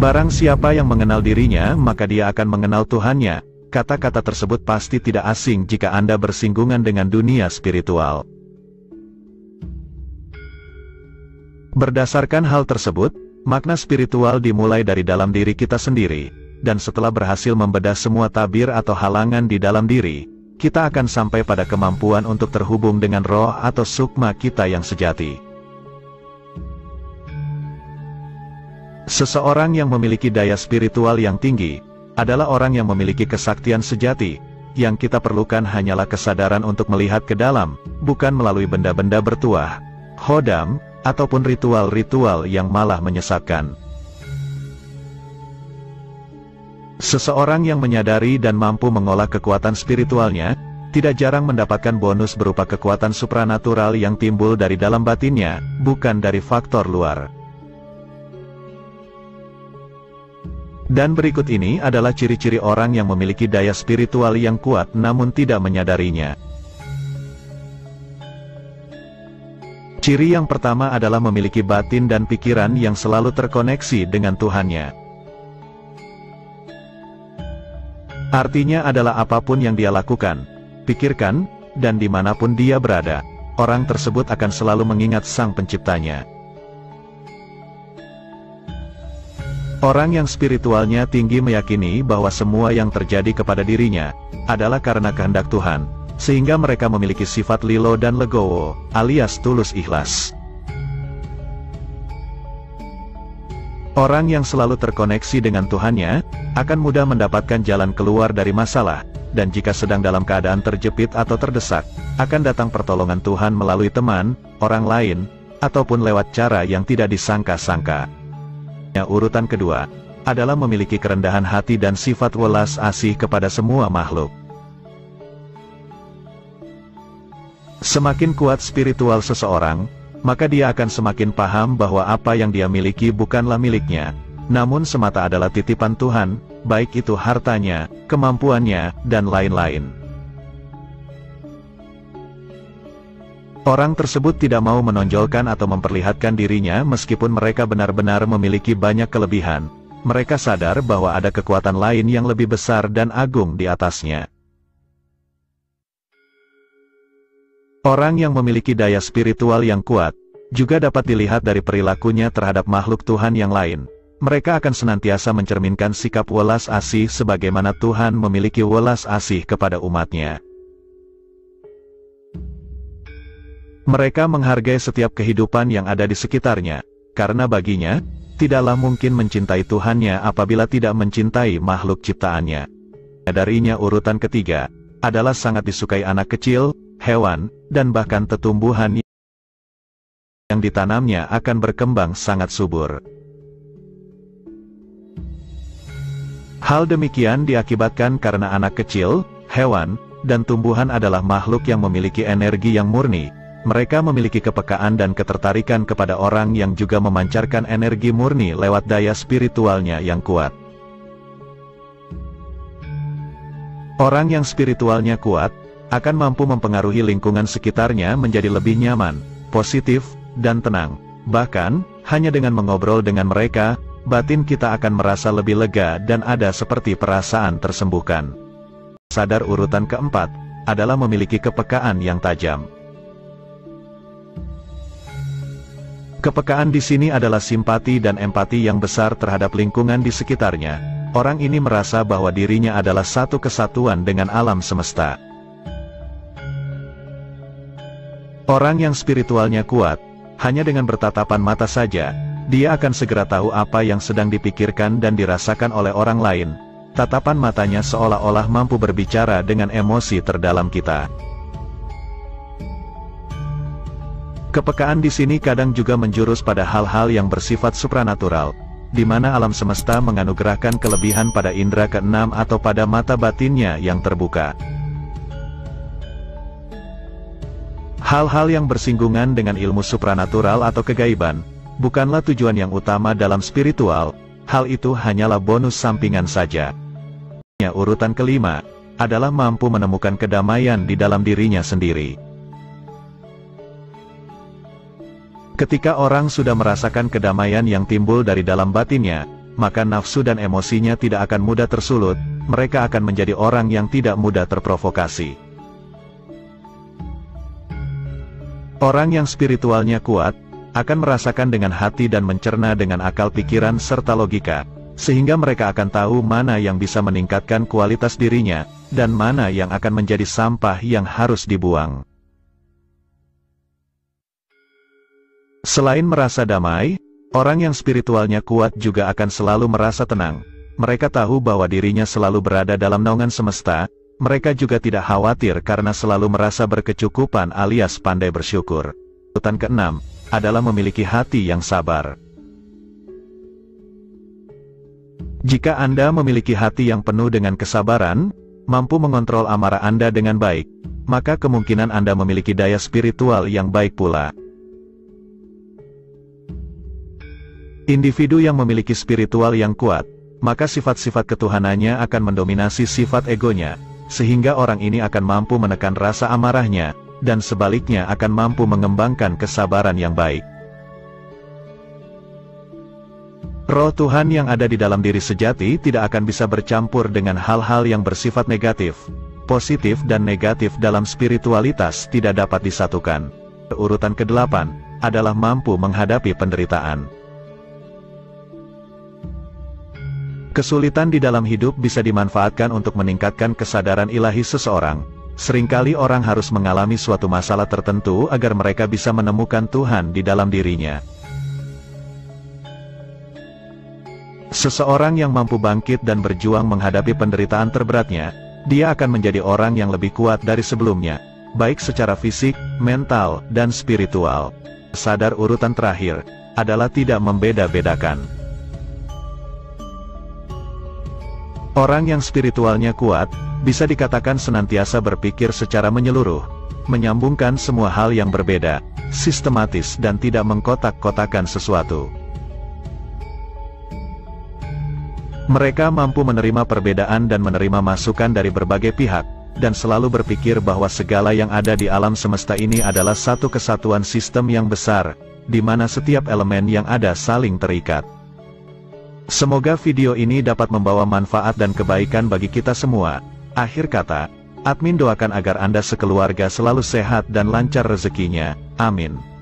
Barang siapa yang mengenal dirinya, maka dia akan mengenal Tuhannya. Kata-kata tersebut pasti tidak asing jika Anda bersinggungan dengan dunia spiritual. Berdasarkan hal tersebut, makna spiritual dimulai dari dalam diri kita sendiri, dan setelah berhasil membedah semua tabir atau halangan di dalam diri, kita akan sampai pada kemampuan untuk terhubung dengan roh atau sukma kita yang sejati. Seseorang yang memiliki daya spiritual yang tinggi adalah orang yang memiliki kesaktian sejati. Yang kita perlukan hanyalah kesadaran untuk melihat ke dalam, bukan melalui benda-benda bertuah, khodam, ataupun ritual-ritual yang malah menyesatkan. Seseorang yang menyadari dan mampu mengolah kekuatan spiritualnya, tidak jarang mendapatkan bonus berupa kekuatan supranatural yang timbul dari dalam batinnya, bukan dari faktor luar. Dan berikut ini adalah ciri-ciri orang yang memiliki daya spiritual yang kuat namun tidak menyadarinya. Ciri yang pertama adalah memiliki batin dan pikiran yang selalu terkoneksi dengan Tuhannya. Artinya adalah apapun yang dia lakukan, pikirkan, dan dimanapun dia berada, orang tersebut akan selalu mengingat Sang Penciptanya. Orang yang spiritualnya tinggi meyakini bahwa semua yang terjadi kepada dirinya adalah karena kehendak Tuhan, sehingga mereka memiliki sifat lilo dan legowo, alias tulus ikhlas. Orang yang selalu terkoneksi dengan Tuhannya akan mudah mendapatkan jalan keluar dari masalah, dan jika sedang dalam keadaan terjepit atau terdesak, akan datang pertolongan Tuhan melalui teman, orang lain, ataupun lewat cara yang tidak disangka-sangka. Urutan kedua adalah memiliki kerendahan hati dan sifat welas asih kepada semua makhluk. Semakin kuat spiritual seseorang, maka dia akan semakin paham bahwa apa yang dia miliki bukanlah miliknya, namun semata adalah titipan Tuhan, baik itu hartanya, kemampuannya, dan lain-lain. Orang tersebut tidak mau menonjolkan atau memperlihatkan dirinya meskipun mereka benar-benar memiliki banyak kelebihan. Mereka sadar bahwa ada kekuatan lain yang lebih besar dan agung di atasnya. Orang yang memiliki daya spiritual yang kuat juga dapat dilihat dari perilakunya terhadap makhluk Tuhan yang lain. Mereka akan senantiasa mencerminkan sikap welas asih sebagaimana Tuhan memiliki welas asih kepada umatnya. Mereka menghargai setiap kehidupan yang ada di sekitarnya, karena baginya, tidaklah mungkin mencintai Tuhannya apabila tidak mencintai makhluk ciptaannya. Darinya urutan ketiga adalah sangat disukai anak kecil, hewan, dan bahkan tumbuhan yang ditanamnya akan berkembang sangat subur. Hal demikian diakibatkan karena anak kecil, hewan, dan tumbuhan adalah makhluk yang memiliki energi yang murni. Mereka memiliki kepekaan dan ketertarikan kepada orang yang juga memancarkan energi murni lewat daya spiritualnya yang kuat. Orang yang spiritualnya kuat akan mampu mempengaruhi lingkungan sekitarnya menjadi lebih nyaman, positif, dan tenang. Bahkan, hanya dengan mengobrol dengan mereka, batin kita akan merasa lebih lega dan ada seperti perasaan tersembuhkan. Sadar urutan keempat adalah memiliki kepekaan yang tajam. Kepekaan di sini adalah simpati dan empati yang besar terhadap lingkungan di sekitarnya. Orang ini merasa bahwa dirinya adalah satu kesatuan dengan alam semesta. Orang yang spiritualnya kuat, hanya dengan bertatapan mata saja, dia akan segera tahu apa yang sedang dipikirkan dan dirasakan oleh orang lain. Tatapan matanya seolah-olah mampu berbicara dengan emosi terdalam kita. Kepekaan di sini kadang juga menjurus pada hal-hal yang bersifat supranatural, di mana alam semesta menganugerahkan kelebihan pada indera keenam atau pada mata batinnya yang terbuka. Hal-hal yang bersinggungan dengan ilmu supranatural atau kegaiban, bukanlah tujuan yang utama dalam spiritual, hal itu hanyalah bonus sampingan saja. Urutan kelima adalah mampu menemukan kedamaian di dalam dirinya sendiri. Ketika orang sudah merasakan kedamaian yang timbul dari dalam batinnya, maka nafsu dan emosinya tidak akan mudah tersulut, mereka akan menjadi orang yang tidak mudah terprovokasi. Orang yang spiritualnya kuat, akan merasakan dengan hati dan mencerna dengan akal pikiran serta logika, sehingga mereka akan tahu mana yang bisa meningkatkan kualitas dirinya, dan mana yang akan menjadi sampah yang harus dibuang. Selain merasa damai, orang yang spiritualnya kuat juga akan selalu merasa tenang. Mereka tahu bahwa dirinya selalu berada dalam naungan semesta, mereka juga tidak khawatir karena selalu merasa berkecukupan alias pandai bersyukur. Urutan keenam adalah memiliki hati yang sabar. Jika Anda memiliki hati yang penuh dengan kesabaran, mampu mengontrol amarah Anda dengan baik, maka kemungkinan Anda memiliki daya spiritual yang baik pula. Individu yang memiliki spiritual yang kuat, maka sifat-sifat ketuhanannya akan mendominasi sifat egonya, sehingga orang ini akan mampu menekan rasa amarahnya, dan sebaliknya akan mampu mengembangkan kesabaran yang baik. Roh Tuhan yang ada di dalam diri sejati tidak akan bisa bercampur dengan hal-hal yang bersifat negatif. Positif dan negatif dalam spiritualitas tidak dapat disatukan. Urutan ke-8 adalah mampu menghadapi penderitaan. Kesulitan di dalam hidup bisa dimanfaatkan untuk meningkatkan kesadaran ilahi seseorang. Seringkali orang harus mengalami suatu masalah tertentu agar mereka bisa menemukan Tuhan di dalam dirinya. Seseorang yang mampu bangkit dan berjuang menghadapi penderitaan terberatnya, dia akan menjadi orang yang lebih kuat dari sebelumnya, baik secara fisik, mental, dan spiritual. Sadar urutan terakhir adalah tidak membeda-bedakan. Orang yang spiritualnya kuat, bisa dikatakan senantiasa berpikir secara menyeluruh, menyambungkan semua hal yang berbeda, sistematis dan tidak mengkotak-kotakan sesuatu. Mereka mampu menerima perbedaan dan menerima masukan dari berbagai pihak, dan selalu berpikir bahwa segala yang ada di alam semesta ini adalah satu kesatuan sistem yang besar, di mana setiap elemen yang ada saling terikat. Semoga video ini dapat membawa manfaat dan kebaikan bagi kita semua. Akhir kata, admin doakan agar Anda sekeluarga selalu sehat dan lancar rezekinya. Amin.